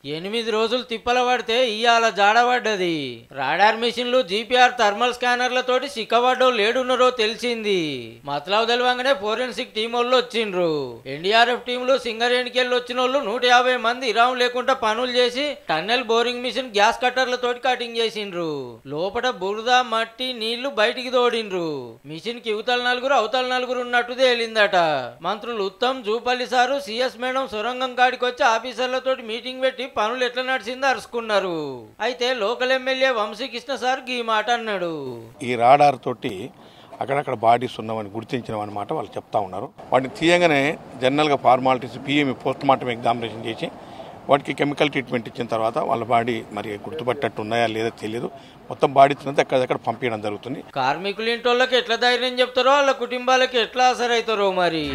8 రోజులు తిప్పల పడితే ఇవాళ జాడబడ్డది. రాడార్ మిషన్లు, జీపీఆర్ థర్మల్ స్కానర్లతోటి సిక్కబడ్డో లేడున్నరో తెలిసింది. మతలావు తెలవంగానే ఫోరెన్సిక్ టీం వాళ్ళు వచ్చిండ్రు. ఎన్డీఆర్ఎఫ్ టీంలు సింగరేణికెళ్ళి వచ్చిన వాళ్ళు 150 మంది ఇరాం లేకుండా పనులు చేసి టన్నెల్ బోరింగ్ మిషన్ గ్యాస్ కట్టర్లతోటి కటింగ్ చేసిండ్రు. లోపల బురద, మట్టి, నీళ్లు బయటికి తోడిండ్రు. మిషన్ కి ఇవతల నలుగురు అవతల నలుగురు ఉన్నట్టు తేలిందట. మంత్రులు Uttam, Jupally sir, CS madam సొరంగం కాడికి వచ్చి ఆఫీసర్లతోటి మీటింగ్ పెట్టి పనులు ఎట్లా నడిచిందో అరుచుకున్నారు. అయితే లోకల్ ఎమ్మెల్యే వంశీకృష్ణ సార్ ఈ మాట అన్నాడు. ఈ రాడార్ తోటి అక్కడక్కడ బాడీస్ ఉన్నామని గుర్తించినామని మాట వాళ్ళు చెప్తా ఉన్నారు. వాటిని తీయగానే జనరల్గా formalities PME post mortem examination చేసి వాటికి కెమికల్ ట్రీట్మెంట్ ఇచ్చిన తర్వాత వాళ్ళ బాడీ మరి గుర్తుపట్టేట్టు ఉన్నాయా లేదా తెలియదు. మొత్తం బాడీ ఇచ్చినంత ఎక్కడెక్కడ పంపించడం జరుగుతుంది. కార్మికులు ఇంటోళ్ళకి ఎట్లా ధైర్యం చెప్తారో వాళ్ళ కుటుంబాలకి ఎట్లా అసరవుతారో మరి.